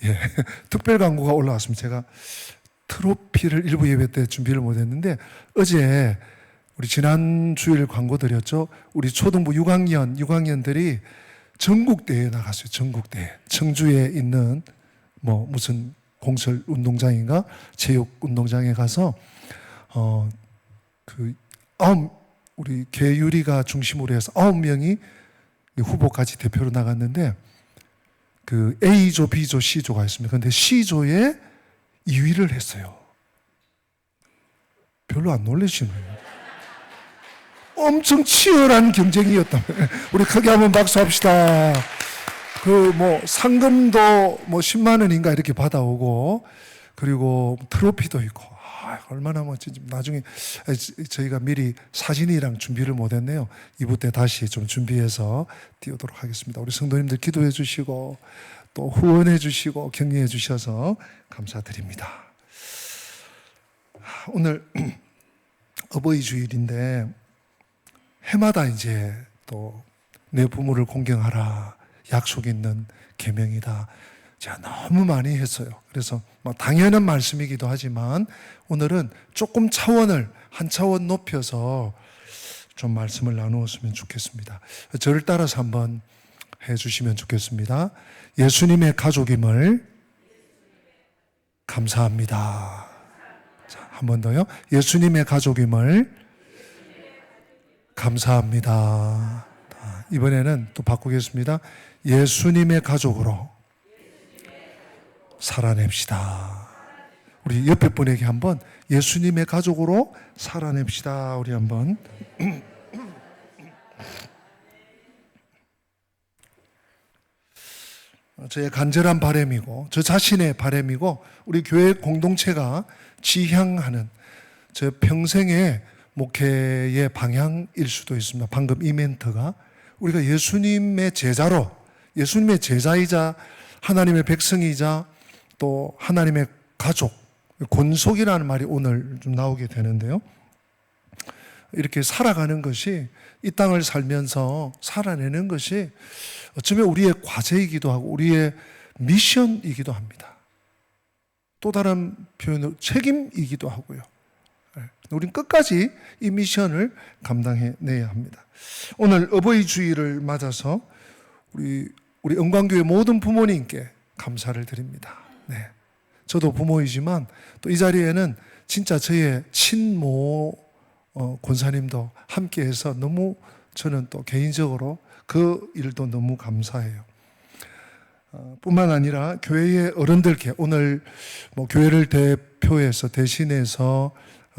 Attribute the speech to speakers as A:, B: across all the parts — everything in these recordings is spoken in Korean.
A: 예. 특별 광고가 올라왔습니다. 제가 트로피를 일부 예배 때 준비를 못했는데 어제 우리 지난 주일 광고 드렸죠. 우리 초등부 6학년들이 전국대회에 나갔어요. 전국대회. 청주에 있는 무슨 공설 운동장인가 체육 운동장에 가서 우리 개유리가 중심으로 해서 9명이 후보까지 대표로 나갔는데 그 A조, B조, C조가 있습니다. 그런데 C조에 2위를 했어요. 별로 안 놀라시네요. 엄청 치열한 경쟁이었다며. 우리 크게 한번 박수합시다. 상금도 10만 원인가 이렇게 받아오고, 그리고 트로피도 있고, 얼마나 멋진지. 나중에 저희가 미리 사진이랑 준비를 못했네요. 2부 때 다시 좀 준비해서 띄우도록 하겠습니다. 우리 성도님들 기도해 주시고, 또 후원해 주시고, 격려해 주셔서 감사드립니다. 오늘 어버이 주일인데, 해마다 이제 또 내 부모를 공경하라 약속 있는 계명이다. 제가 너무 많이 했어요. 그래서 당연한 말씀이기도 하지만 오늘은 조금 한 차원 높여서 좀 말씀을 나누었으면 좋겠습니다. 저를 따라서 한번 해주시면 좋겠습니다. 예수님의 가족임을 감사합니다. 자, 한 번 더요. 예수님의 가족임을 감사합니다. 이번에는 또 바꾸겠습니다. 예수님의 가족으로 살아냅시다. 우리 옆에 분에게 한번 예수님의 가족으로 살아냅시다. 우리 한번. 저의 간절한 바람이고 저 자신의 바람이고 우리 교회 공동체가 지향하는 저 평생의 목회의 방향일 수도 있습니다. 방금 이 멘트가 우리가 예수님의 제자로, 예수님의 제자이자 하나님의 백성이자 또 하나님의 가족, 권속이라는 말이 오늘 좀 나오게 되는데요. 이렇게 살아가는 것이, 이 땅을 살면서 살아내는 것이 어쩌면 우리의 과제이기도 하고 우리의 미션이기도 합니다. 또 다른 표현으로 책임이기도 하고요. 우린 끝까지 이 미션을 감당해내야 합니다. 오늘 어버이 주일을 맞아서 우리 은광교회 모든 부모님께 감사를 드립니다. 네. 저도 부모이지만 또 이 자리에는 진짜 저의 친모 권사님도 함께해서 너무 저는 또 개인적으로 그 일도 너무 감사해요. 뿐만 아니라 교회의 어른들께 오늘 교회를 대신해서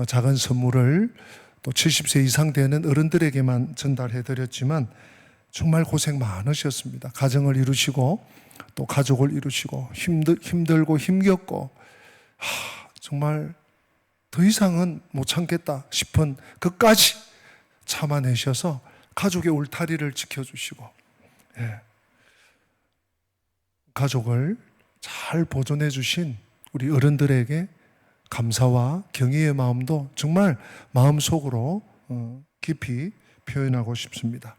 A: 작은 선물을 또 70세 이상 되는 어른들에게만 전달해 드렸지만 정말 고생 많으셨습니다. 가정을 이루시고 또 가족을 이루시고 힘들고 힘겹고 정말 더 이상은 못 참겠다 싶은 끝까지 참아내셔서 가족의 울타리를 지켜주시고 가족을 잘 보존해 주신 우리 어른들에게 감사와 경의의 마음도 정말 마음속으로 깊이 표현하고 싶습니다.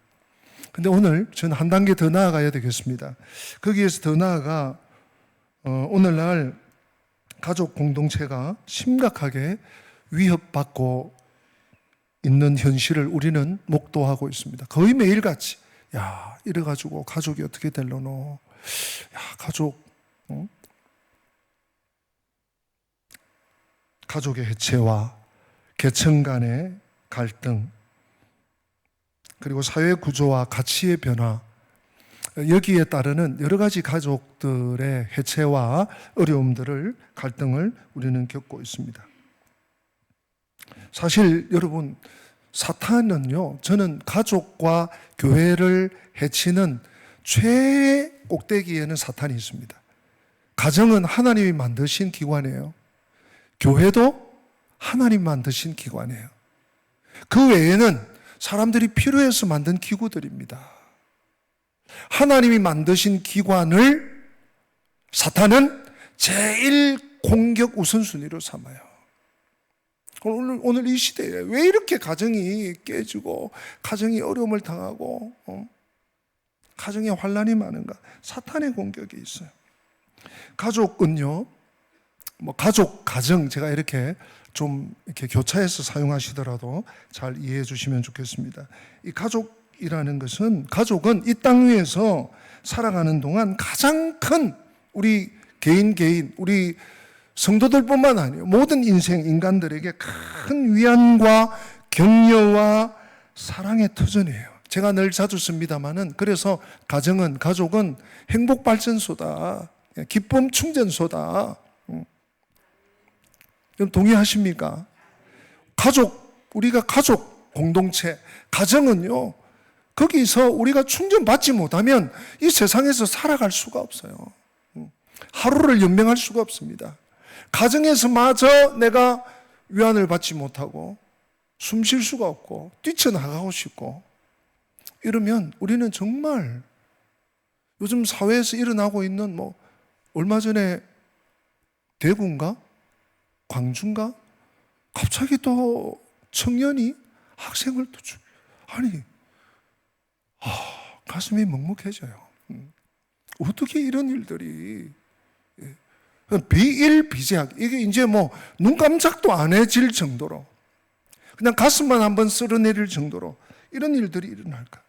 A: 근데 오늘 저는 한 단계 더 나아가야 되겠습니다. 거기에서 더 나아가 오늘날 가족 공동체가 심각하게 위협받고 있는 현실을 우리는 목도하고 있습니다. 거의 매일같이 이래가지고 가족이 어떻게 될려노, 가족의 해체와 계층 간의 갈등, 그리고 사회 구조와 가치의 변화, 여기에 따르는 여러 가지 가족들의 해체와 어려움들을, 갈등을 우리는 겪고 있습니다. 사실 여러분, 사탄은요, 저는 가족과 교회를 해치는 최꼭대기에는 사탄이 있습니다. 가정은 하나님이 만드신 기관이에요. 교회도 하나님 만드신 기관이에요. 그 외에는 사람들이 필요해서 만든 기구들입니다. 하나님이 만드신 기관을 사탄은 제일 공격 우선순위로 삼아요. 오늘 이 시대에 왜 이렇게 가정이 깨지고 가정이 어려움을 당하고 가정에 환란이 많은가? 사탄의 공격이 있어요. 가족은요, 뭐 가족, 가정 제가 이렇게 좀 이렇게 교차해서 사용하시더라도 잘 이해해 주시면 좋겠습니다. 이 가족이라는 것은, 가족은 이 땅 위에서 살아가는 동안 가장 큰 우리 개인, 우리 성도들뿐만 아니에요. 모든 인간들에게 큰 위안과 격려와 사랑의 터전이에요. 제가 늘 자주 씁니다만은, 그래서 가족은 행복 발전소다, 기쁨 충전소다. 동의하십니까? 우리가 가족 공동체, 가정은요, 거기서 우리가 충전받지 못하면 이 세상에서 살아갈 수가 없어요. 하루를 연명할 수가 없습니다. 가정에서마저 내가 위안을 받지 못하고 숨 쉴 수가 없고 뛰쳐나가고 싶고 이러면 우리는 정말 요즘 사회에서 일어나고 있는 얼마 전에 대구인가? 광주인가? 갑자기 또 청년이 학생을 또 아니, 가슴이 먹먹해져요. 어떻게 이런 일들이 비일비재하게, 이게 이제 눈 깜짝도 안 해질 정도로, 그냥 가슴만 한번 쓸어내릴 정도로 이런 일들이 일어날까?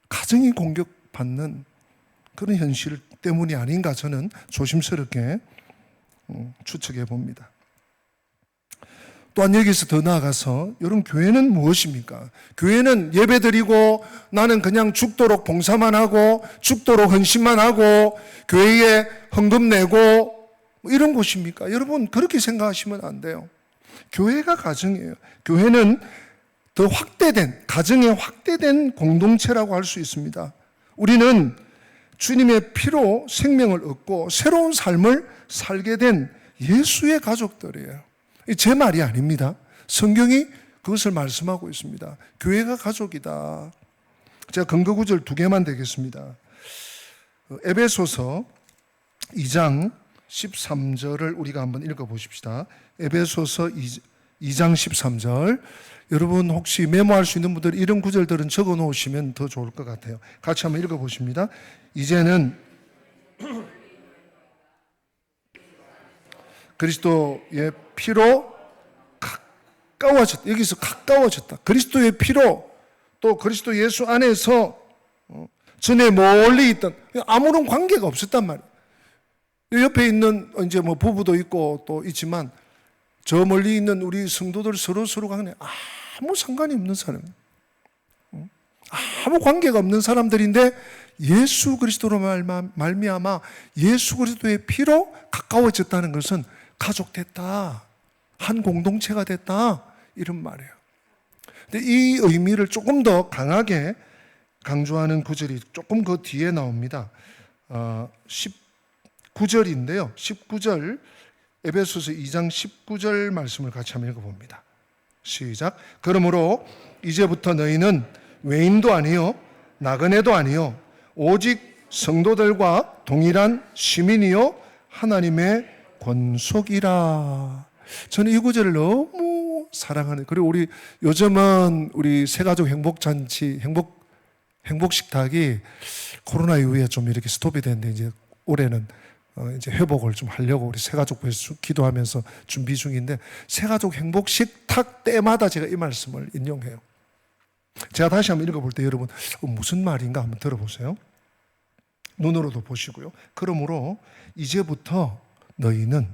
A: 가정이 공격받는 그런 현실 때문이 아닌가, 저는 조심스럽게 추측해 봅니다. 또한 여기서 더 나아가서, 여러분, 교회는 무엇입니까? 교회는 예배드리고 나는 그냥 죽도록 봉사만 하고 죽도록 헌신만 하고 교회에 헌금 내고 이런 곳입니까? 여러분, 그렇게 생각하시면 안 돼요. 교회가 가정이에요. 교회는 더 확대된, 가정의 확대된 공동체라고 할 수 있습니다. 우리는 주님의 피로 생명을 얻고 새로운 삶을 살게 된 예수의 가족들이에요. 제 말이 아닙니다. 성경이 그것을 말씀하고 있습니다. 교회가 가족이다. 제가 근거 구절 2개만 되겠습니다. 에베소서 2장 13절을 우리가 한번 읽어보십시다. 에베소서 2장 13절. 여러분 혹시 메모할 수 있는 분들 이런 구절들은 적어 놓으시면 더 좋을 것 같아요. 같이 한번 읽어보십니다. 이제는 그리스도의 피로 가까워졌다. 여기서 가까워졌다. 그리스도의 피로, 또 그리스도 예수 안에서 전에 멀리 있던, 아무런 관계가 없었단 말이에요. 옆에 있는 이제 부부도 있고 또 있지만 저 멀리 있는 우리 성도들 서로가 그냥 아무 상관이 없는 사람, 아무 관계가 없는 사람들인데 예수 그리스도로 말미암아 예수 그리스도의 피로 가까워졌다는 것은 가족 됐다, 한 공동체가 됐다, 이런 말이에요. 근데 이 의미를 조금 더 강하게 강조하는 구절이 조금 그 뒤에 나옵니다. 19절인데요. 19절, 에베소서 2장 19절 말씀을 같이 한번 읽어봅니다. 시작. 그러므로 이제부터 너희는 외인도 아니요 나그네도 아니요 오직 성도들과 동일한 시민이요 하나님의 권속이라. 저는 이 구절을 너무 사랑하는, 그리고 요즘은 우리 새가족 행복잔치, 행복식탁이 코로나 이후에 좀 이렇게 스톱이 됐는데, 이제 올해는 이제 회복을 좀 하려고 우리 새가족부에서 기도하면서 준비 중인데, 새가족 행복식탁 때마다 제가 이 말씀을 인용해요. 제가 다시 한번 읽어볼 때 여러분 무슨 말인가 한번 들어보세요. 눈으로도 보시고요. 그러므로 이제부터 너희는,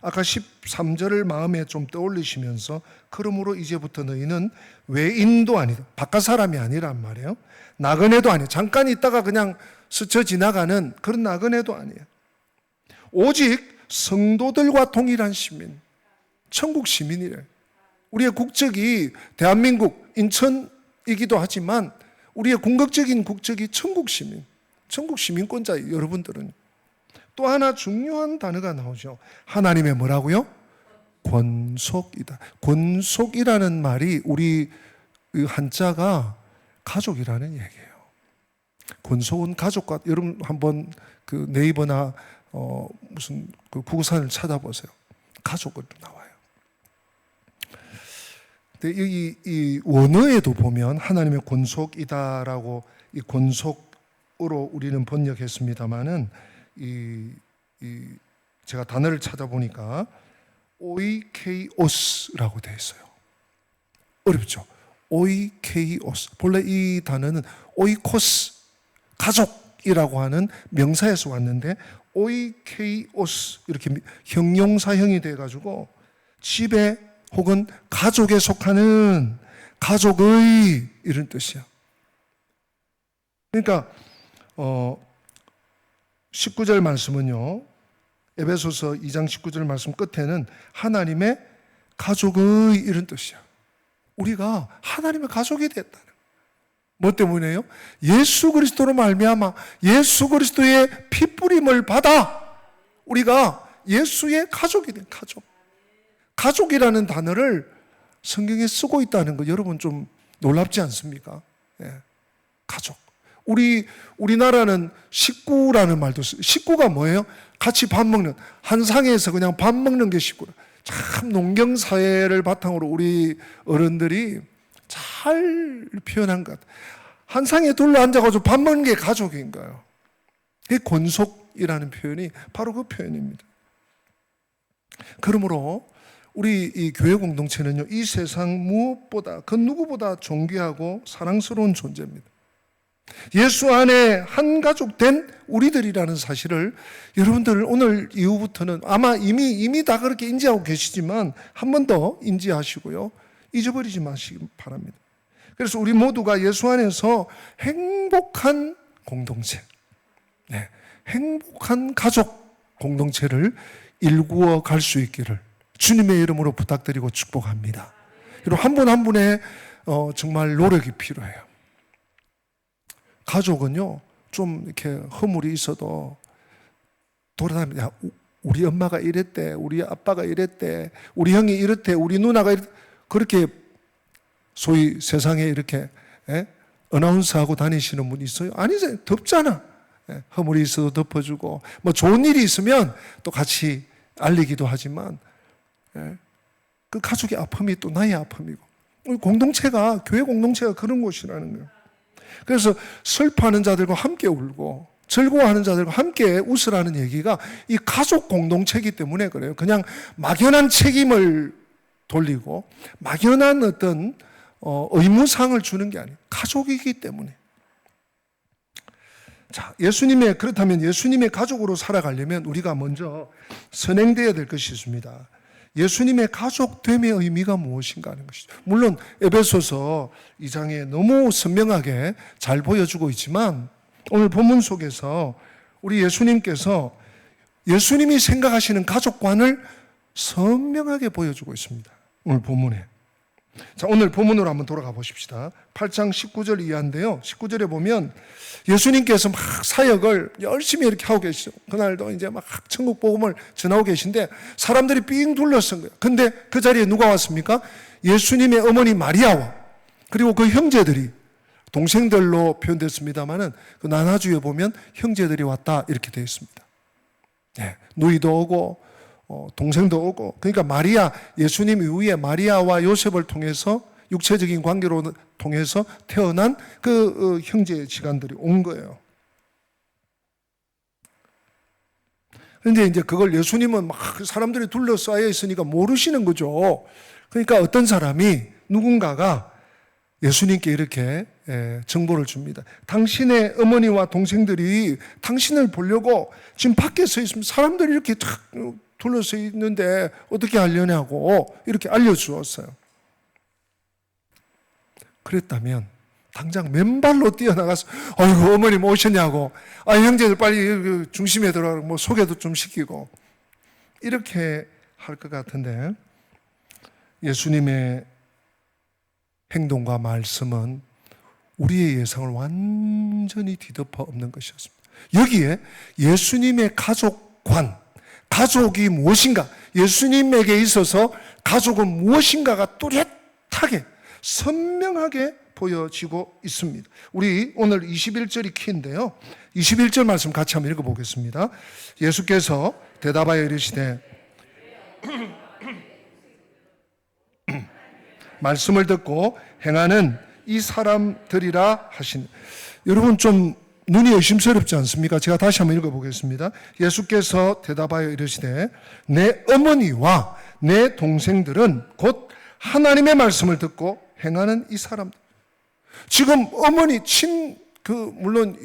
A: 아까 13절을 마음에 좀 떠올리시면서, 그러므로 이제부터 너희는 외인도 아니다, 바깥 사람이 아니란 말이에요. 나그네도 아니에요. 잠깐 있다가 그냥 스쳐 지나가는 그런 나그네도 아니에요. 오직 성도들과 동일한 시민, 천국 시민이래요. 우리의 국적이 대한민국 인천이기도 하지만 우리의 궁극적인 국적이 천국 시민, 천국 시민권자예요. 여러분들은. 또 하나 중요한 단어가 나오죠. 하나님의 뭐라고요? 권속이다. 권속이라는 말이 우리 한자가 가족이라는 얘기예요. 권속은 가족과, 여러분 한번 그 네이버나 무슨 그 구구산을 찾아보세요. 가족으로 나와요. 근데 이 원어에도 보면 하나님의 권속이다라고 이 권속으로 우리는 번역했습니다마는 제가 단어를 찾아보니까 오이케이오스라고 되어 있어요. 어렵죠? 오이케이오스. 본래 이 단어는 오이코스, 가족이라고 하는 명사에서 왔는데 오이케이오스 이렇게 형용사형이 돼가지고 집에 혹은 가족에 속하는 가족의 이런 뜻이야. 그러니까 19절 말씀은요, 에베소서 2장 19절 말씀 끝에는 하나님의 가족의 이런 뜻이야. 우리가 하나님의 가족이 됐다는. 뭐 때문에요? 예수 그리스도로 말미암아 예수 그리스도의 피뿌림을 받아 우리가 예수의 가족이 된 가족. 가족이라는 단어를 성경에 쓰고 있다는 거 여러분 좀 놀랍지 않습니까? 예. 가족. 우리나라는 식구라는 말도 써요. 식구가 뭐예요? 같이 밥 먹는, 한 상에서 그냥 밥 먹는 게 식구라. 참 농경사회를 바탕으로 우리 어른들이 잘 표현한 것 같아요. 한 상에 둘러 앉아가지고 밥 먹는 게 가족인 거예요. 그 권속이라는 표현이 바로 그 표현입니다. 그러므로 우리 이 교회 공동체는요, 이 세상 무엇보다 그 누구보다 존귀하고 사랑스러운 존재입니다. 예수 안에 한 가족 된 우리들이라는 사실을 여러분들 오늘 이후부터는 아마 이미 다 그렇게 인지하고 계시지만 한 번 더 인지하시고요, 잊어버리지 마시기 바랍니다. 그래서 우리 모두가 예수 안에서 행복한 공동체, 행복한 가족 공동체를 일구어 갈 수 있기를 주님의 이름으로 부탁드리고 축복합니다. 그리고 한 분 한 분의 정말 노력이 필요해요. 가족은요, 좀 이렇게 허물이 있어도 돌아다니면, 우리 엄마가 이랬대, 우리 아빠가 이랬대, 우리 형이 이랬대, 우리 누나가 이랬대, 그렇게 소위 세상에 이렇게 어나운서하고 다니시는 분 있어요? 아니죠. 덥잖아. 허물이 있어도 덮어주고, 뭐 좋은 일이 있으면 또 같이 알리기도 하지만, 그 가족의 아픔이 또 나의 아픔이고, 우리 공동체가, 교회 공동체가 그런 곳이라는 거예요. 그래서 슬퍼하는 자들과 함께 울고 즐거워하는 자들과 함께 웃으라는 얘기가 이 가족 공동체이기 때문에 그래요. 그냥 막연한 책임을 돌리고 막연한 어떤 의무상을 주는 게 아니에요. 가족이기 때문에. 자, 그렇다면 예수님의 가족으로 살아가려면 우리가 먼저 선행되어야 될 것이 있습니다. 예수님의 가족됨의 의미가 무엇인가 하는 것이죠. 물론 에베소서 2장에 너무 선명하게 잘 보여주고 있지만 오늘 본문 속에서 우리 예수님께서 예수님이 생각하시는 가족관을 선명하게 보여주고 있습니다. 오늘 본문에. 자, 오늘 본문으로 한번 돌아가 보십시다. 8장 19절 이하인데요. 19절에 보면 예수님께서 막 사역을 열심히 이렇게 하고 계시죠. 그날도 이제 막 천국 복음을 전하고 계신데 사람들이 삥 둘러쓴 거예요. 근데 그 자리에 누가 왔습니까? 예수님의 어머니 마리아와 그리고 그 형제들이, 동생들로 표현됐습니다만은 그 나나주에 보면 형제들이 왔다 이렇게 되어 있습니다. 누이도 오고 동생도 오고, 그러니까 마리아, 예수님 이후에 마리아와 요셉을 통해서 육체적인 관계로 통해서 태어난 그 형제 지간들이 온 거예요. 그런데 이제 그걸 예수님은 막 사람들이 둘러싸여 있으니까 모르시는 거죠. 그러니까 어떤 사람이, 누군가가 예수님께 이렇게 정보를 줍니다. 당신의 어머니와 동생들이 당신을 보려고 지금 밖에 서 있으면 사람들이 이렇게 탁 둘러서 있는데 어떻게 하려냐고 이렇게 알려주었어요. 그랬다면 당장 맨발로 뛰어나가서 아이고 어머님 오셨냐고, 형제들 빨리 중심에 들어가고 뭐 소개도 좀 시키고 이렇게 할 것 같은데, 예수님의 행동과 말씀은 우리의 예상을 완전히 뒤덮어 엎는 것이었습니다. 여기에 예수님의 가족관, 가족이 무엇인가, 예수님에게 있어서 가족은 무엇인가가 뚜렷하게 선명하게 보여지고 있습니다. 우리 오늘 21절이 키인데요, 21절 말씀 같이 한번 읽어보겠습니다. 예수께서 대답하여 이르시되 말씀을 듣고 행하는 이 사람들이라 하신. 여러분 좀 눈이 의심스럽지 않습니까? 제가 다시 한번 읽어보겠습니다. 예수께서 대답하여 이르시되 내 어머니와 내 동생들은 곧 하나님의 말씀을 듣고 행하는 이 사람들. 지금 어머니 물론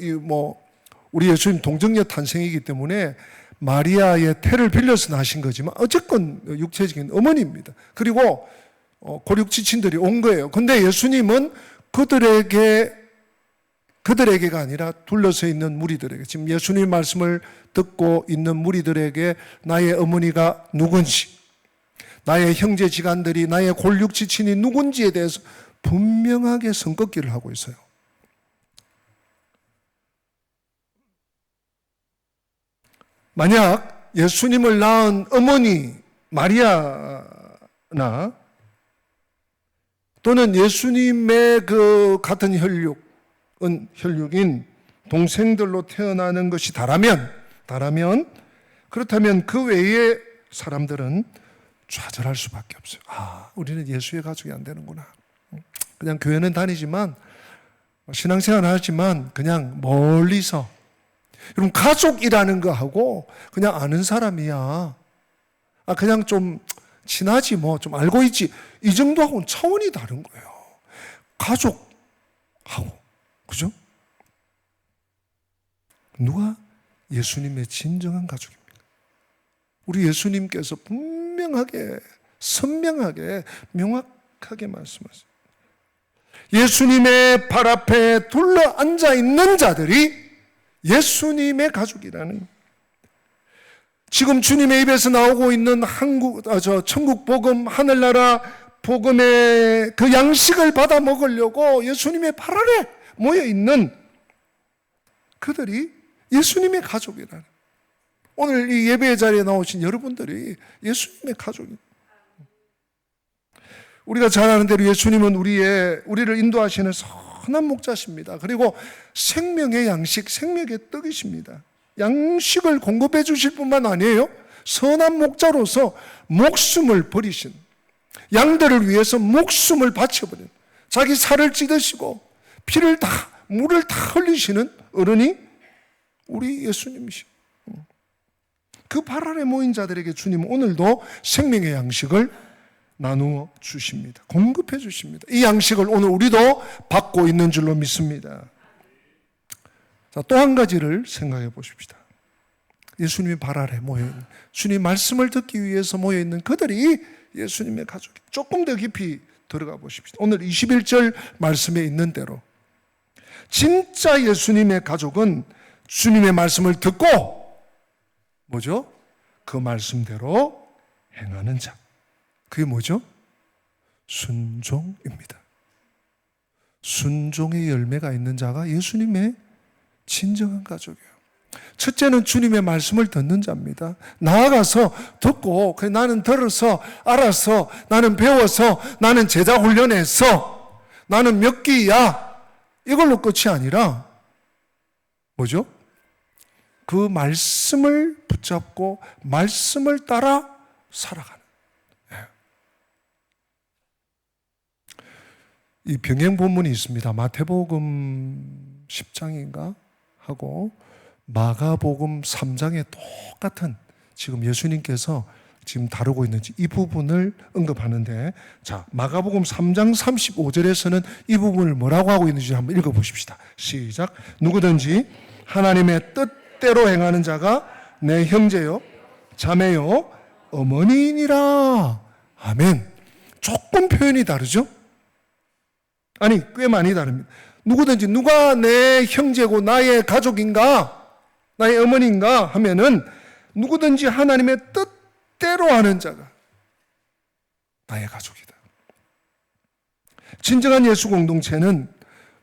A: 우리 예수님 동정녀 탄생이기 때문에 마리아의 태를 빌려서 나신 거지만 어쨌건 육체적인 어머니입니다. 그리고 고륙 지친들이 온 거예요. 근데 예수님은 그들에게가 아니라 둘러서 있는 무리들에게, 지금 예수님 말씀을 듣고 있는 무리들에게 나의 어머니가 누군지, 나의 형제 지간들이, 나의 골육 지친이 누군지에 대해서 분명하게 선긋기를 하고 있어요. 만약 예수님을 낳은 어머니 마리아나 또는 예수님의 그 같은 혈육인 동생들로 태어나는 것이 그렇다면 그 외의 사람들은 좌절할 수밖에 없어요. 우리는 예수의 가족이 안 되는구나. 그냥 교회는 다니지만 신앙생활 하지만 그냥 멀리서, 여러분 가족이라는 거하고 그냥 아는 사람이야, 그냥 좀 친하지 좀 알고 있지, 이 정도하고는 차원이 다른 거예요. 가족하고, 그죠? 누가 예수님의 진정한 가족입니까? 우리 예수님께서 분명하게, 선명하게, 명확하게 말씀하세요. 예수님의 발 앞에 둘러 앉아 있는 자들이 예수님의 가족이라는, 지금 주님의 입에서 나오고 있는 천국 복음, 하늘나라 복음의 그 양식을 받아 먹으려고 예수님의 발 아래 모여 있는 그들이 예수님의 가족이라는, 오늘 이 예배의 자리에 나오신 여러분들이 예수님의 가족입니다. 우리가 잘 아는 대로 예수님은 우리를 인도하시는 선한 목자십니다. 그리고 생명의 양식, 생명의 떡이십니다. 양식을 공급해 주실 뿐만 아니에요, 선한 목자로서 목숨을 버리신, 양들을 위해서 목숨을 바쳐버린, 자기 살을 찢으시고 물을 다 흘리시는 어른이 우리 예수님이시고, 그 발 아래 모인 자들에게 주님은 오늘도 생명의 양식을 나누어 주십니다. 공급해 주십니다. 이 양식을 오늘 우리도 받고 있는 줄로 믿습니다. 자, 또 한 가지를 생각해 보십시다. 예수님의 발 아래 모여있는, 주님 말씀을 듣기 위해서 모여있는 그들이 예수님의 가족이, 조금 더 깊이 들어가 보십시다. 오늘 21절 말씀에 있는 대로 진짜 예수님의 가족은 주님의 말씀을 듣고 뭐죠? 그 말씀대로 행하는 자. 그게 뭐죠? 순종입니다. 순종의 열매가 있는 자가 예수님의 진정한 가족이에요. 첫째는 주님의 말씀을 듣는 자입니다. 나아가서 듣고, 나는 들어서, 알아서, 나는 배워서, 나는 제자 훈련해서, 나는 몇 기야, 이걸로 끝이 아니라 뭐죠? 그 말씀을 붙잡고 말씀을 따라 살아가는. 이 병행 본문이 있습니다. 마태복음 10장인가 하고 마가복음 3장에 똑같은, 지금 예수님께서 지금 다루고 있는 이 부분을 언급하는데, 자, 마가복음 3장 35절에서는 이 부분을 뭐라고 하고 있는지 한번 읽어보십시다. 시작. 누구든지 하나님의 뜻대로 행하는 자가 내 형제요, 자매요, 어머니이니라. 아멘. 조금 표현이 다르죠? 아니, 꽤 많이 다릅니다. 누구든지, 누가 내 형제고 나의 가족인가, 나의 어머니인가 하면은 누구든지 하나님의 뜻대로 하는 자가 나의 가족이다. 진정한 예수 공동체는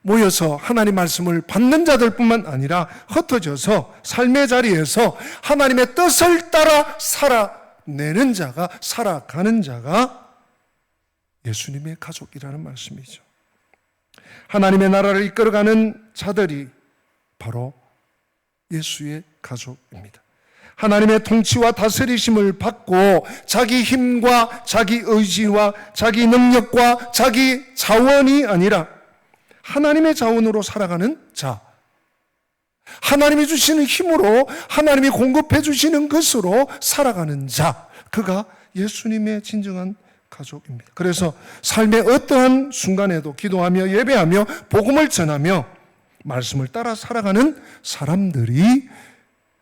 A: 모여서 하나님 말씀을 받는 자들뿐만 아니라 흩어져서 삶의 자리에서 하나님의 뜻을 따라 살아내는 자가, 살아가는 자가 예수님의 가족이라는 말씀이죠. 하나님의 나라를 이끌어가는 자들이 바로 예수의 가족입니다. 하나님의 통치와 다스리심을 받고 자기 힘과 자기 의지와 자기 능력과 자기 자원이 아니라 하나님의 자원으로 살아가는 자, 하나님이 주시는 힘으로, 하나님이 공급해 주시는 것으로 살아가는 자, 그가 예수님의 진정한 가족입니다. 그래서 삶의 어떠한 순간에도 기도하며 예배하며 복음을 전하며 말씀을 따라 살아가는 사람들이,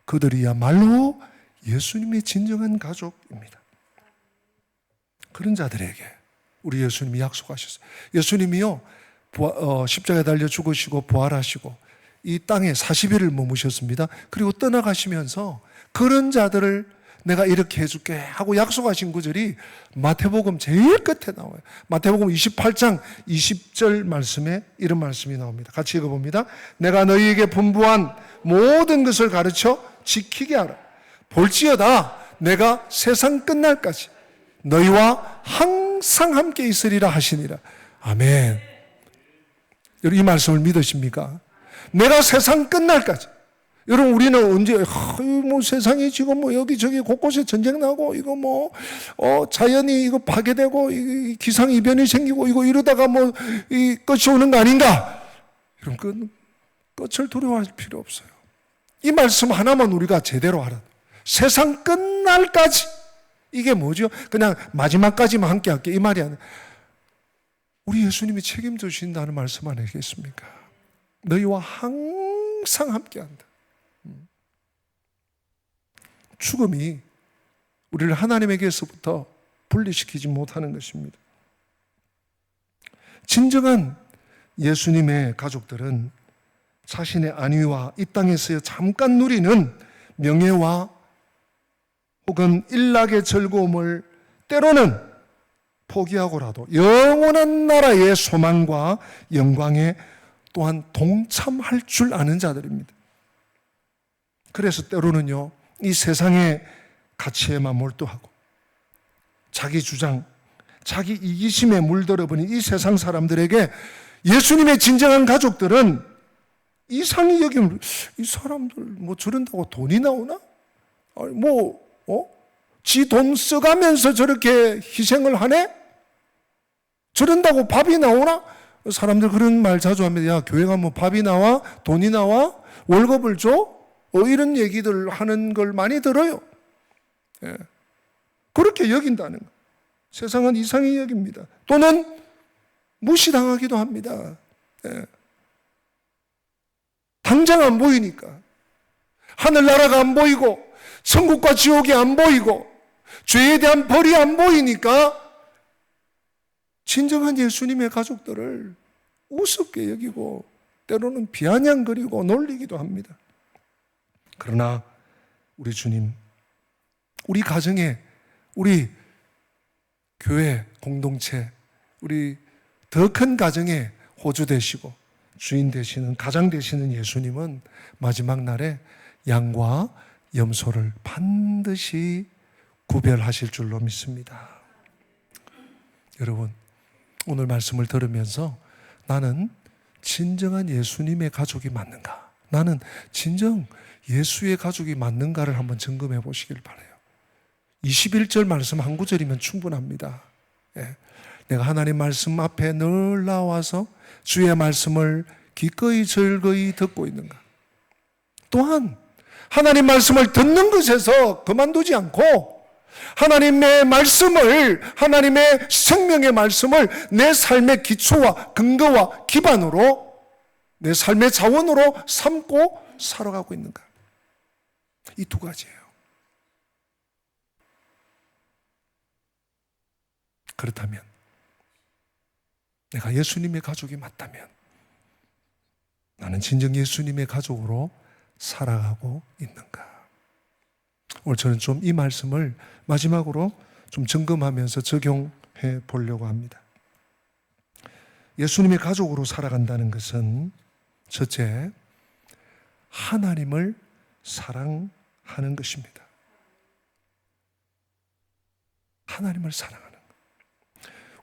A: 그들이야말로 예수님의 진정한 가족입니다. 그런 자들에게 우리 예수님이 약속하셨어요. 예수님이요, 십자가에 달려 죽으시고 부활하시고 이 땅에 40일을 머무셨습니다. 그리고 떠나가시면서 그런 자들을 내가 이렇게 해줄게 하고 약속하신 구절이 마태복음 제일 끝에 나와요. 마태복음 28장 20절 말씀에 이런 말씀이 나옵니다. 같이 읽어봅니다. 내가 너희에게 분부한 모든 것을 가르쳐 지키게 하라. 볼지어다 내가 세상 끝날까지 너희와 항상 함께 있으리라 하시니라. 아멘. 여러분 이 말씀을 믿으십니까? 내가 세상 끝날까지. 여러분 우리는 언제 뭐 세상이 지금 뭐 여기저기 곳곳에 전쟁 나고 이거 뭐 자연이 이거 파괴되고 기상 이변이 생기고 이거 이러다가 뭐 이 끝이 오는 거 아닌가? 여러분 끝을 두려워할 필요 없어요. 이 말씀 하나만 우리가 제대로 알아. 세상 끝날까지. 이게 뭐죠? 그냥 마지막까지만 함께 할게 이 말이 아니라 우리 예수님이 책임져 주신다는 말씀 아니겠습니까? 너희와 항상 함께 한다. 죽음이 우리를 하나님에게서부터 분리시키지 못하는 것입니다. 진정한 예수님의 가족들은 자신의 안위와 이 땅에서 잠깐 누리는 명예와 혹은 일락의 즐거움을 때로는 포기하고라도 영원한 나라의 소망과 영광에 또한 동참할 줄 아는 자들입니다. 그래서 때로는요, 이 세상의 가치에만 몰두하고 자기 주장, 자기 이기심에 물들어버린 이 세상 사람들에게 예수님의 진정한 가족들은 이상히 여기면 이 사람들 뭐 저런다고 돈이 나오나? 아니 지 돈 써가면서 저렇게 희생을 하네? 저런다고 밥이 나오나? 사람들 그런 말 자주 합니다. 야, 교회 가면 밥이 나와? 돈이 나와? 월급을 줘? 이런 얘기들 하는 걸 많이 들어요. 예. 그렇게 여긴다는 거. 세상은 이상히 여깁니다. 또는 무시당하기도 합니다. 예. 당장 안 보이니까. 하늘나라가 안 보이고 천국과 지옥이 안 보이고 죄에 대한 벌이 안 보이니까 진정한 예수님의 가족들을 우습게 여기고 때로는 비아냥거리고 놀리기도 합니다. 그러나 우리 주님, 우리 가정에, 우리 교회 공동체, 우리 더 큰 가정에 호주 되시고 주인 되시는, 가장 되시는 예수님은 마지막 날에 양과 염소를 반드시 구별하실 줄로 믿습니다. 여러분, 오늘 말씀을 들으면서 나는 진정한 예수님의 가족이 맞는가? 나는 진정 예수의 가족이 맞는가를 한번 점검해 보시길 바라요. 21절 말씀 한 구절이면 충분합니다. 예. 내가 하나님 말씀 앞에 늘 나와서 주의 말씀을 기꺼이 즐거이 듣고 있는가? 또한 하나님 말씀을 듣는 것에서 그만두지 않고 하나님의 말씀을, 하나님의 생명의 말씀을 내 삶의 기초와 근거와 기반으로, 내 삶의 자원으로 삼고 살아가고 있는가? 이 두 가지예요. 그렇다면 내가 예수님의 가족이 맞다면 나는 진정 예수님의 가족으로 살아가고 있는가? 오늘 저는 좀 이 말씀을 마지막으로 좀 점검하면서 적용해 보려고 합니다. 예수님의 가족으로 살아간다는 것은 첫째, 하나님을 사랑하는 것입니다. 하나님을 사랑하는 것.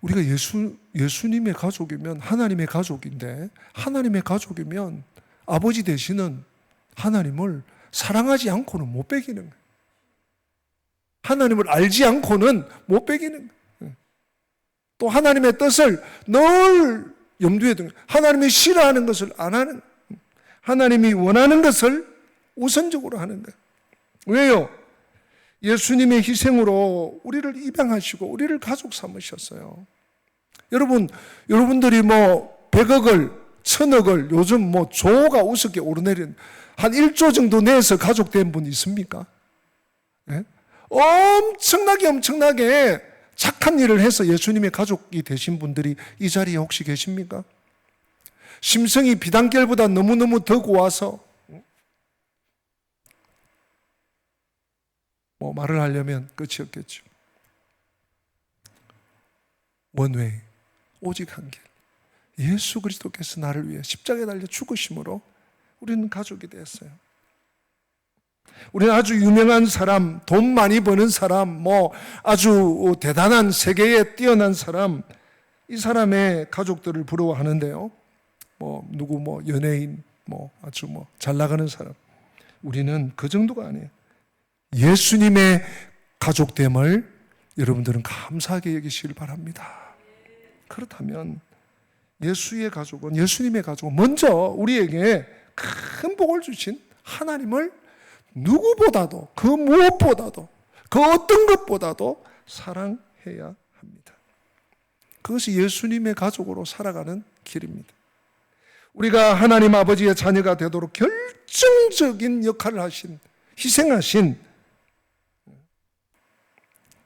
A: 우리가 예수님의 가족이면 하나님의 가족인데, 하나님의 가족이면 아버지 되시는 하나님을 사랑하지 않고는 못 배기는 거예요. 하나님을 알지 않고는 못 배기는 거예요. 또 하나님의 뜻을 늘 염두에 두는 거예요. 하나님이 싫어하는 것을 안 하는 거예요. 하나님이 원하는 것을 우선적으로 하는 거예요. 왜요? 예수님의 희생으로 우리를 입양하시고 우리를 가족 삼으셨어요. 여러분들이 뭐 100억을 1000억을 요즘 뭐 조가 우습게 오르내린 한 1조 정도 내서 가족된 분 있습니까? 네? 엄청나게 착한 일을 해서 예수님의 가족이 되신 분들이 이 자리에 혹시 계십니까? 심성이 비단결보다 너무너무 더 고와서 뭐 말을 하려면 끝이 없겠죠. 원웨이, 오직 한 길. 예수 그리스도께서 나를 위해 십자가에 달려 죽으심으로 우리는 가족이 되었어요. 우리는 아주 유명한 사람, 돈 많이 버는 사람, 뭐 아주 대단한 세계에 뛰어난 사람, 이 사람의 가족들을 부러워하는데요. 누구 연예인, 아주 잘 나가는 사람. 우리는 그 정도가 아니에요. 예수님의 가족됨을 여러분들은 감사하게 여기시길 바랍니다. 그렇다면 예수의 가족은, 예수님의 가족은 먼저 우리에게 큰 복을 주신 하나님을 누구보다도, 그 무엇보다도, 그 어떤 것보다도 사랑해야 합니다. 그것이 예수님의 가족으로 살아가는 길입니다. 우리가 하나님 아버지의 자녀가 되도록 결정적인 역할을 하신, 희생하신,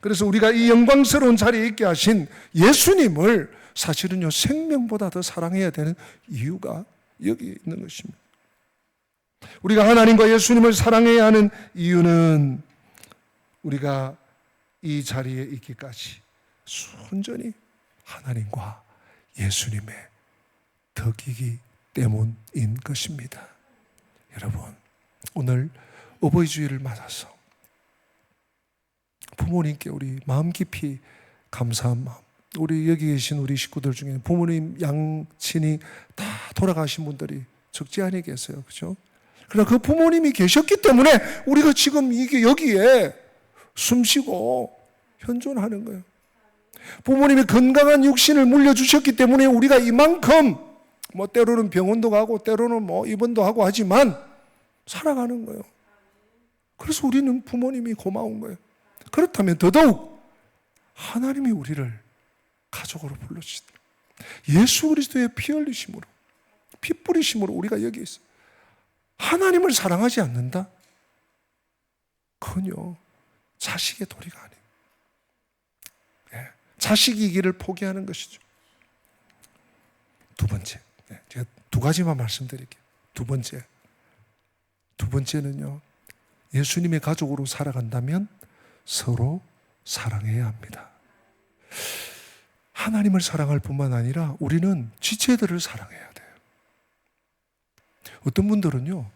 A: 그래서 우리가 이 영광스러운 자리에 있게 하신 예수님을 사실은요, 생명보다 더 사랑해야 되는 이유가 여기 있는 것입니다. 우리가 하나님과 예수님을 사랑해야 하는 이유는 우리가 이 자리에 있기까지 순전히 하나님과 예수님의 덕이기 때문인 것입니다. 여러분, 오늘 어버이 주일을 맞아서 부모님께 우리 마음 깊이 감사한 마음, 우리 여기 계신 우리 식구들 중에 부모님 양친이 다 돌아가신 분들이 적지 않이 계세요. 그렇죠? 그러나 그 부모님이 계셨기 때문에 우리가 지금 여기에 숨쉬고 현존하는 거예요. 부모님이 건강한 육신을 물려주셨기 때문에 우리가 이만큼 때로는 병원도 가고 때로는 입원도 하고 하지만 살아가는 거예요. 그래서 우리는 부모님이 고마운 거예요. 그렇다면 더더욱 하나님이 우리를 가족으로 불러주시다. 예수 그리스도의 피 흘리심으로, 피 뿌리심으로 우리가 여기 있어요. 하나님을 사랑하지 않는다? 그건요, 자식의 도리가 아니에요. 자식이기를 포기하는 것이죠. 두 번째, 제가 두 가지만 말씀드릴게요. 두 번째는요, 예수님의 가족으로 살아간다면 서로 사랑해야 합니다. 하나님을 사랑할 뿐만 아니라 우리는 지체들을 사랑해야 돼요. 어떤 분들은요,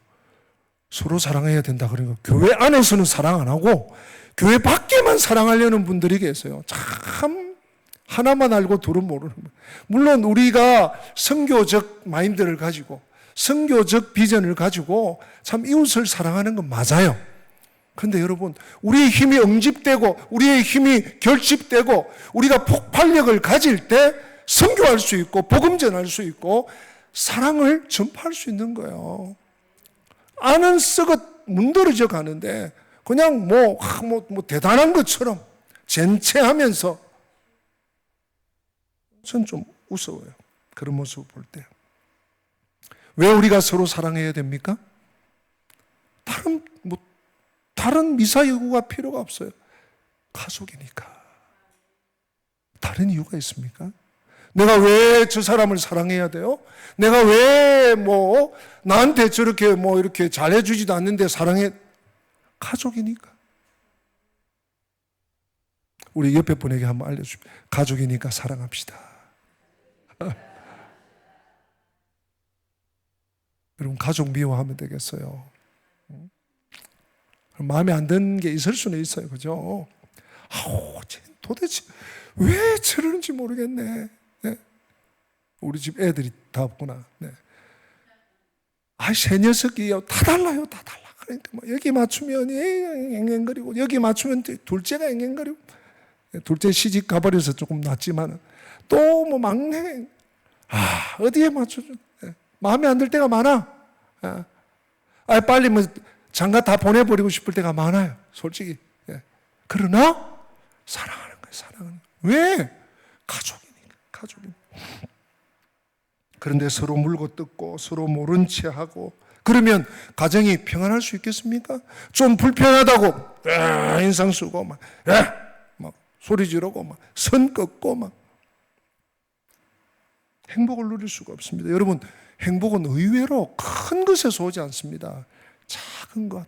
A: 서로 사랑해야 된다 그러니까 교회 안에서는 사랑 안 하고 교회 밖에만 사랑하려는 분들이 계세요. 참 하나만 알고 둘은 모르는 거예요. 물론 우리가 선교적 마인드를 가지고 선교적 비전을 가지고 참 이웃을 사랑하는 건 맞아요. 그런데 여러분, 우리의 힘이 응집되고 우리의 힘이 결집되고 우리가 폭발력을 가질 때 선교할 수 있고 복음 전할 수 있고 사랑을 전파할 수 있는 거예요. 안은 썩어 문드러져 가는데 그냥 대단한 것처럼 젠체하면서 전 좀 무서워요. 그런 모습을 볼 때. 왜 우리가 서로 사랑해야 됩니까? 다른 미사여구가 필요가 없어요. 가족이니까. 다른 이유가 있습니까? 내가 왜 저 사람을 사랑해야 돼요? 내가 왜 나한테 저렇게 이렇게 잘해주지도 않는데 사랑해? 가족이니까. 우리 옆에 분에게 한번 알려줍니다. 가족이니까 사랑합시다. 여러분, 가족 미워하면 되겠어요. 마음에 안 드는 게 있을 수는 있어요. 그죠? 도대체 왜 저러는지 모르겠네. 네. 우리 집 애들이 다 없구나. 네. 새 녀석이요. 다 달라요. 다 달라. 그러니까 여기 맞추면 앵앵거리고 여기 맞추면 둘째가 앵앵거리고 둘째 시집 가버려서 조금 낫지만 또 막내 어디에 맞춰줘. 네. 마음에 안 들 때가 많아. 빨리 뭐 장가 다 보내버리고 싶을 때가 많아요. 솔직히. 그러나 사랑하는 거예요. 사랑하는 거예요. 왜? 가족이니까. 그런데 서로 물고 뜯고 서로 모른 채 하고 그러면 가정이 평안할 수 있겠습니까? 좀 불편하다고 인상 쓰고 막 소리 지르고 막 선 긋고 막 행복을 누릴 수가 없습니다. 여러분, 행복은 의외로 큰 것에서 오지 않습니다. 작은 것,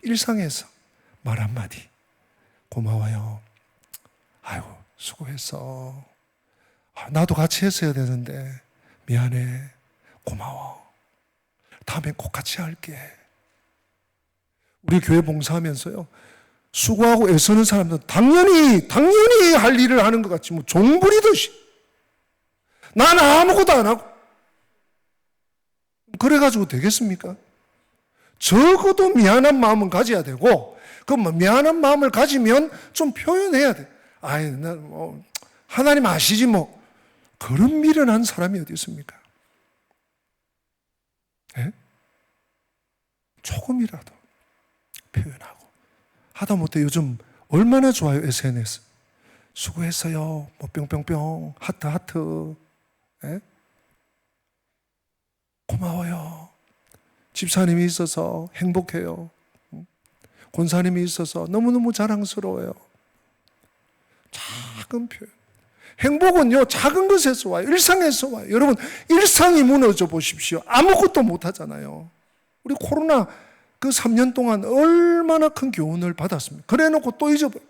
A: 일상에서 말 한마디, 고마워요. 아이고 수고했어. 나도 같이 했어야 되는데 미안해. 고마워. 다음에 꼭 같이 할게. 우리 교회 봉사하면서요, 수고하고 애쓰는 사람들은 당연히 할 일을 하는 것 같지 뭐 종부리듯이 난 아무것도 안 하고 그래가지고 되겠습니까? 적어도 미안한 마음은 가져야 되고, 그럼 미안한 마음을 가지면 좀 표현해야 돼. 하나님 아시지 뭐. 그런 미련한 사람이 어디 있습니까? 네? 조금이라도 표현하고. 하다못해 요즘 얼마나 좋아요, SNS. 수고했어요. 뭐 뿅뿅뿅 하트. 네? 고마워요. 집사님이 있어서 행복해요. 권사님이 있어서 너무너무 자랑스러워요. 작은 표현. 행복은요, 작은 것에서 와요. 일상에서 와요. 여러분, 일상이 무너져 보십시오. 아무것도 못 하잖아요. 우리 코로나 그 3년 동안 얼마나 큰 교훈을 받았습니까? 그래 놓고 또 잊어버려.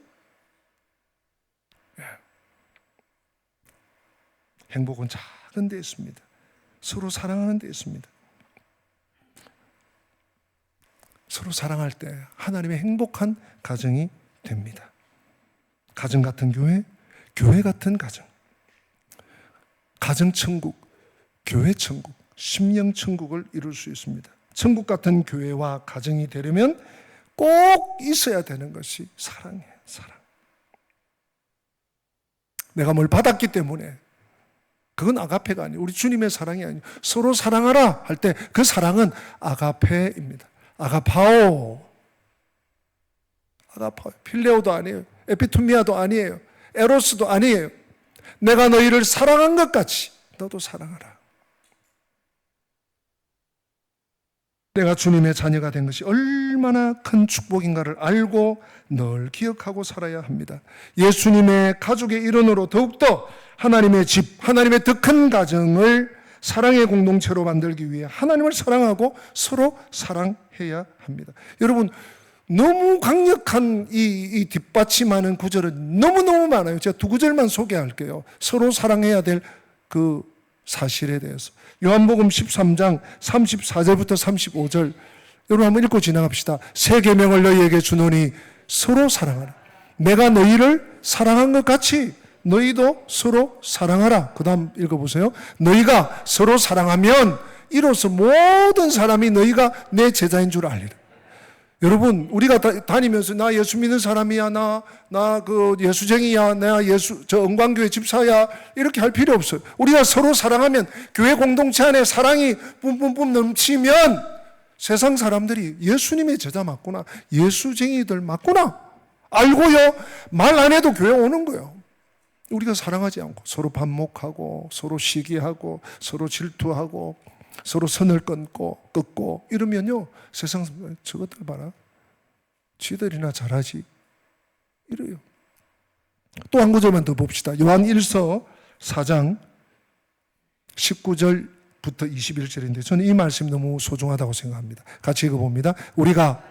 A: 행복은 작은 데 있습니다. 서로 사랑하는 데 있습니다. 서로 사랑할 때 하나님의 행복한 가정이 됩니다. 가정 같은 교회, 교회 같은 가정. 가정천국, 교회천국, 심령천국을 이룰 수 있습니다. 천국 같은 교회와 가정이 되려면 꼭 있어야 되는 것이 사랑이에요. 사랑. 내가 뭘 받았기 때문에 그건 아가페가 아니에요. 우리 주님의 사랑이 아니에요. 서로 사랑하라 할 때 그 사랑은 아가페입니다. 아가파오. 필레오도 아니에요. 에피투미아도 아니에요. 에로스도 아니에요. 내가 너희를 사랑한 것 같이 너도 사랑하라. 내가 주님의 자녀가 된 것이 얼마나 큰 축복인가를 알고 늘 기억하고 살아야 합니다. 예수님의 가족의 일원으로 더욱더 하나님의 집, 하나님의 더 큰 가정을 사랑의 공동체로 만들기 위해 하나님을 사랑하고 서로 사랑해야 합니다. 여러분, 너무 강력한 이 뒷받침하는 구절은 너무너무 많아요. 제가 두 구절만 소개할게요. 서로 사랑해야 될 그 사실에 대해서. 요한복음 13장 34절부터 35절 여러분 한번 읽고 지나갑시다. 새 계명을 너희에게 주노니 서로 사랑하라. 내가 너희를 사랑한 것 같이 너희도 서로 사랑하라. 그 다음 읽어보세요. 너희가 서로 사랑하면 이로써 모든 사람이 너희가 내 제자인 줄 알리라. 여러분, 우리가 다니면서 나 예수 믿는 사람이야, 나 그 예수쟁이야, 나 저 은광교회 집사야, 이렇게 할 필요 없어요. 우리가 서로 사랑하면, 교회 공동체 안에 사랑이 뿜뿜뿜 넘치면 세상 사람들이 예수님의 제자 맞구나, 예수쟁이들 맞구나 알고요, 말 안 해도 교회 오는 거예요. 우리가 사랑하지 않고 서로 반목하고 서로 시기하고 서로 질투하고 서로 선을 끊고 이러면요, 세상 사람들 저것들 봐라, 지들이나 잘하지 이래요. 또 한 구절만 더 봅시다. 요한 1서 4장 19절부터 21절인데 저는 이 말씀이 너무 소중하다고 생각합니다. 같이 읽어봅니다. 우리가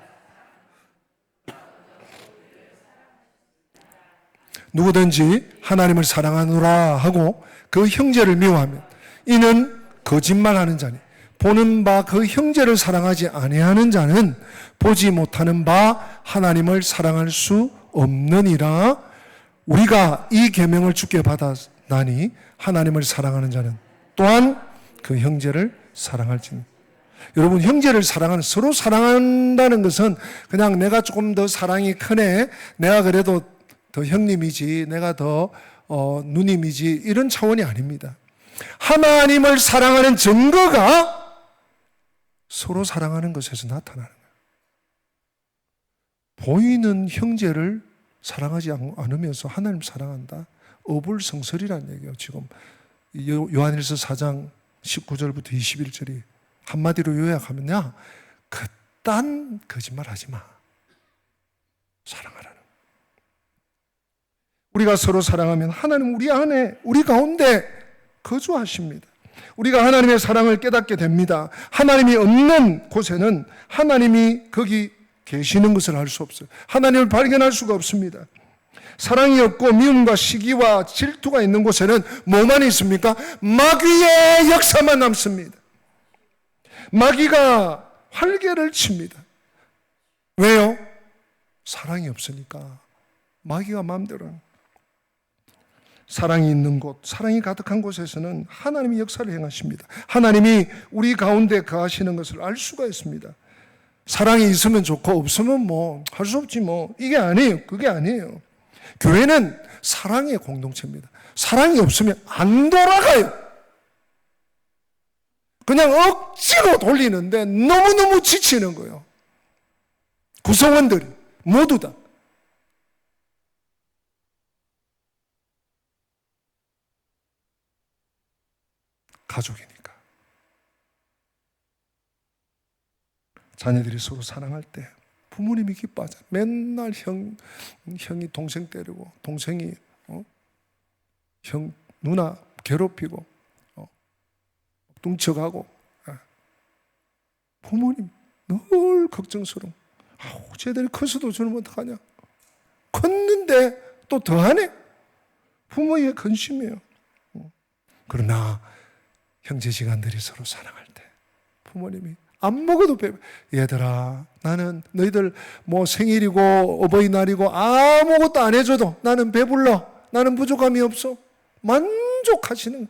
A: 누구든지 하나님을 사랑하노라 하고 그 형제를 미워하면 이는 거짓말하는 자니 보는 바 그 형제를 사랑하지 아니하는 자는 보지 못하는 바 하나님을 사랑할 수 없느니라. 우리가 이 계명을 주께 받았나니 하나님을 사랑하는 자는 또한 그 형제를 사랑할지니. 여러분, 형제를 사랑하는, 서로 사랑한다는 것은 그냥 내가 조금 더 사랑이 크네, 내가 그래도 더 형님이지, 내가 더 누님이지, 이런 차원이 아닙니다. 하나님을 사랑하는 증거가 서로 사랑하는 것에서 나타나는 거예요. 보이는 형제를 사랑하지 않으면서 하나님 사랑한다? 어불성설이라는 얘기예요. 지금 요한일서 4장 19절부터 21절이 한마디로 요약하면요, 그딴 거짓말 하지 마. 사랑하라는 거예요. 우리가 서로 사랑하면 하나님 우리 안에, 우리 가운데 거주하십니다. 우리가 하나님의 사랑을 깨닫게 됩니다. 하나님이 없는 곳에는 하나님이 거기 계시는 것을 알 수 없어요. 하나님을 발견할 수가 없습니다. 사랑이 없고 미움과 시기와 질투가 있는 곳에는 뭐만 있습니까? 마귀의 역사만 남습니다. 마귀가 활개를 칩니다. 왜요? 사랑이 없으니까. 마귀가 마음대로. 사랑이 있는 곳, 사랑이 가득한 곳에서는 하나님이 역사를 행하십니다. 하나님이 우리 가운데 거하시는 것을 알 수가 있습니다. 사랑이 있으면 좋고 없으면 뭐 할 수 없지 뭐, 이게 아니에요. 그게 아니에요. 교회는 사랑의 공동체입니다. 사랑이 없으면 안 돌아가요. 그냥 억지로 돌리는데 너무너무 지치는 거예요. 구성원들이 모두 다. 가족이니까. 자녀들이 서로 사랑할 때 부모님이 기뻐하잖아요. 맨날 형이 동생 때리고, 동생이 형 누나 괴롭히고 뚱쳐가고, 부모님 늘 걱정스러워. 쟤들이 커서도 저러면 어떡하냐. 컸는데 또 더하네. 부모의 근심이에요. 그러나 형제지간들이 서로 사랑할 때 부모님이 안 먹어도 배불러. 얘들아, 나는 너희들 뭐 생일이고 어버이날이고 아무것도 안 해줘도 나는 배불러. 나는 부족함이 없어. 만족하시는.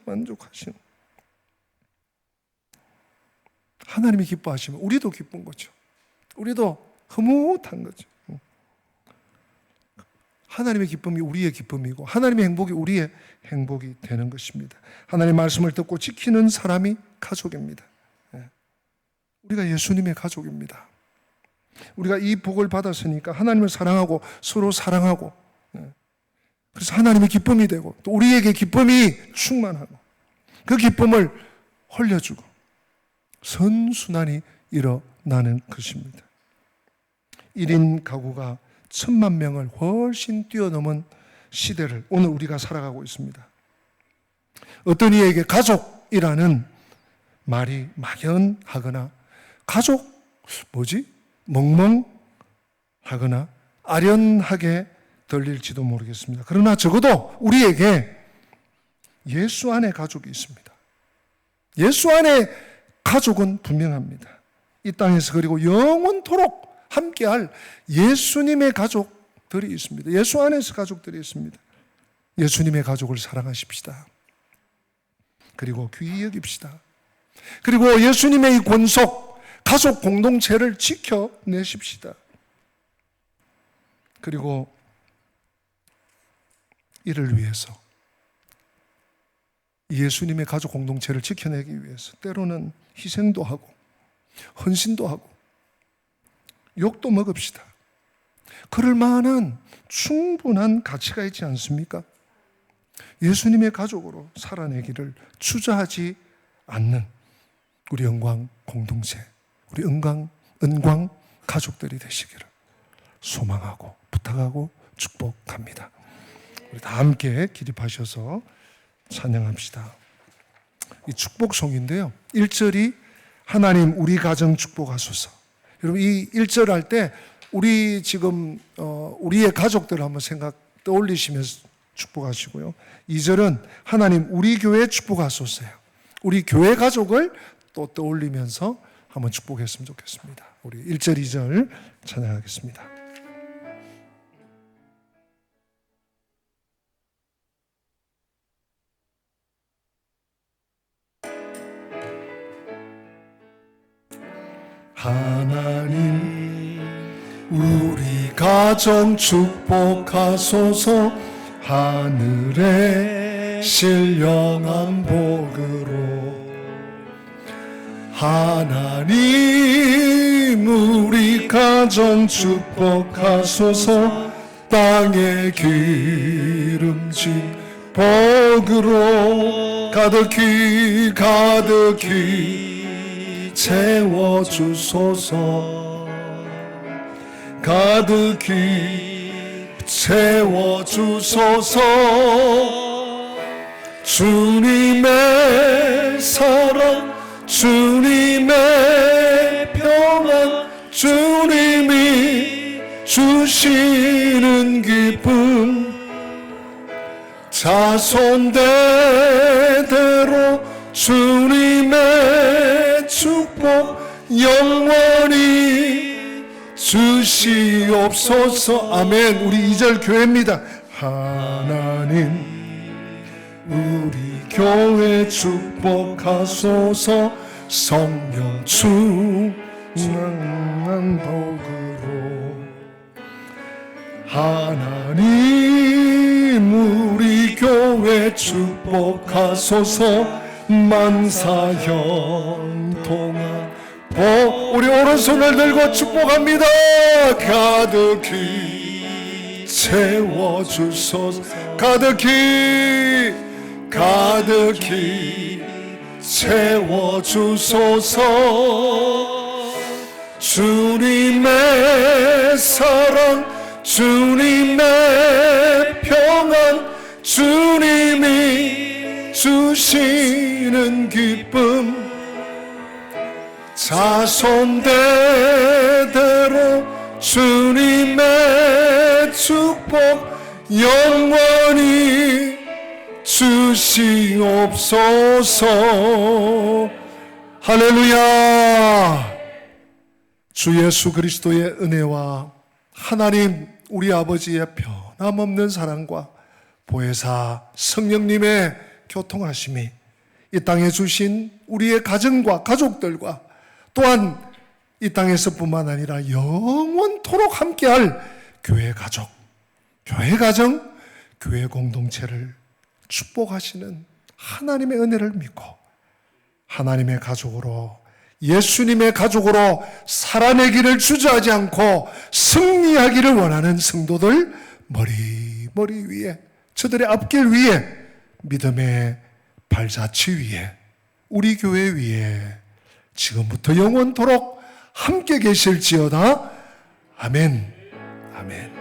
A: 하나님이 기뻐하시면 우리도 기쁜 거죠. 우리도 흐뭇한 거죠. 하나님의 기쁨이 우리의 기쁨이고 하나님의 행복이 우리의 행복이 되는 것입니다. 하나님의 말씀을 듣고 지키는 사람이 가족입니다. 우리가 예수님의 가족입니다. 우리가 이 복을 받았으니까 하나님을 사랑하고 서로 사랑하고, 그래서 하나님의 기쁨이 되고 또 우리에게 기쁨이 충만하고 그 기쁨을 흘려주고 선순환이 일어나는 것입니다. 1인 가구가 1000만 명을 훨씬 뛰어넘은 시대를 오늘 우리가 살아가고 있습니다. 어떤 이에게 가족이라는 말이 막연하거나 가족 뭐지? 멍멍하거나 아련하게 들릴지도 모르겠습니다. 그러나 적어도 우리에게 예수 안에 가족이 있습니다. 예수 안에 가족은 분명합니다. 이 땅에서 그리고 영원토록 함께할 예수님의 가족들이 있습니다. 예수 안에서 가족들이 있습니다. 예수님의 가족을 사랑하십시다. 그리고 귀히 여깁시다. 그리고 예수님의 이 권속, 가족 공동체를 지켜내십시다. 그리고 이를 위해서, 예수님의 가족 공동체를 지켜내기 위해서 때로는 희생도 하고 헌신도 하고 욕도 먹읍시다. 그럴 만한 충분한 가치가 있지 않습니까? 예수님의 가족으로 살아내기를 주저하지 않는 우리 영광 공동체, 우리 은광 가족들이 되시기를 소망하고 부탁하고 축복합니다. 우리 다 함께 기립하셔서 찬양합시다. 이 축복송인데요, 1절이 하나님 우리 가정 축복하소서. 여러분 이 1절 할 때 우리 지금 우리의 가족들을 한번 떠올리시면서 축복하시고요. 2절은 하나님 우리 교회 축복하소서요. 우리 교회 가족을 또 떠올리면서 한번 축복했으면 좋겠습니다. 우리 1절, 2절 찬양하겠습니다. 하나님 우리 가정 축복하소서. 하늘의 신령한 복으로 하나님 우리 가정 축복하소서. 땅에 기름진 복으로 가득히 채워주소서. 가득히 채워주소서. 주님의 사랑, 주님의 평안, 주님이 주시는 기쁨, 자손대대로 주님의 축복 영원히 주시옵소서. 아멘. 우리 2절 교회입니다. 하나님 우리 교회 축복하소서. 성령 충만한 복으로 하나님 우리 교회 축복하소서. 만사형통한 복. 우리 오른손을 들고 축복합니다. 가득히 채워주소서. 가득히 채워주소서. 주님의 사랑, 주님의 평안, 주님이 주시는 기쁨, 자손대대로 주님의 축복 영원히 주시옵소서. 할렐루야. 주 예수 그리스도의 은혜와 하나님 우리 아버지의 변함없는 사랑과 보혜사 성령님의 교통하심이 이 땅에 주신 우리의 가정과 가족들과 또한 이 땅에서뿐만 아니라 영원토록 함께할 교회 가족, 교회 가정, 교회 공동체를 축복하시는 하나님의 은혜를 믿고 하나님의 가족으로, 예수님의 가족으로 살아내기를 주저하지 않고 승리하기를 원하는 성도들 머리 위에, 저들의 앞길 위에, 믿음의 발자취 위에, 우리 교회 위에 지금부터 영원토록 함께 계실지어다. 아멘. 아멘.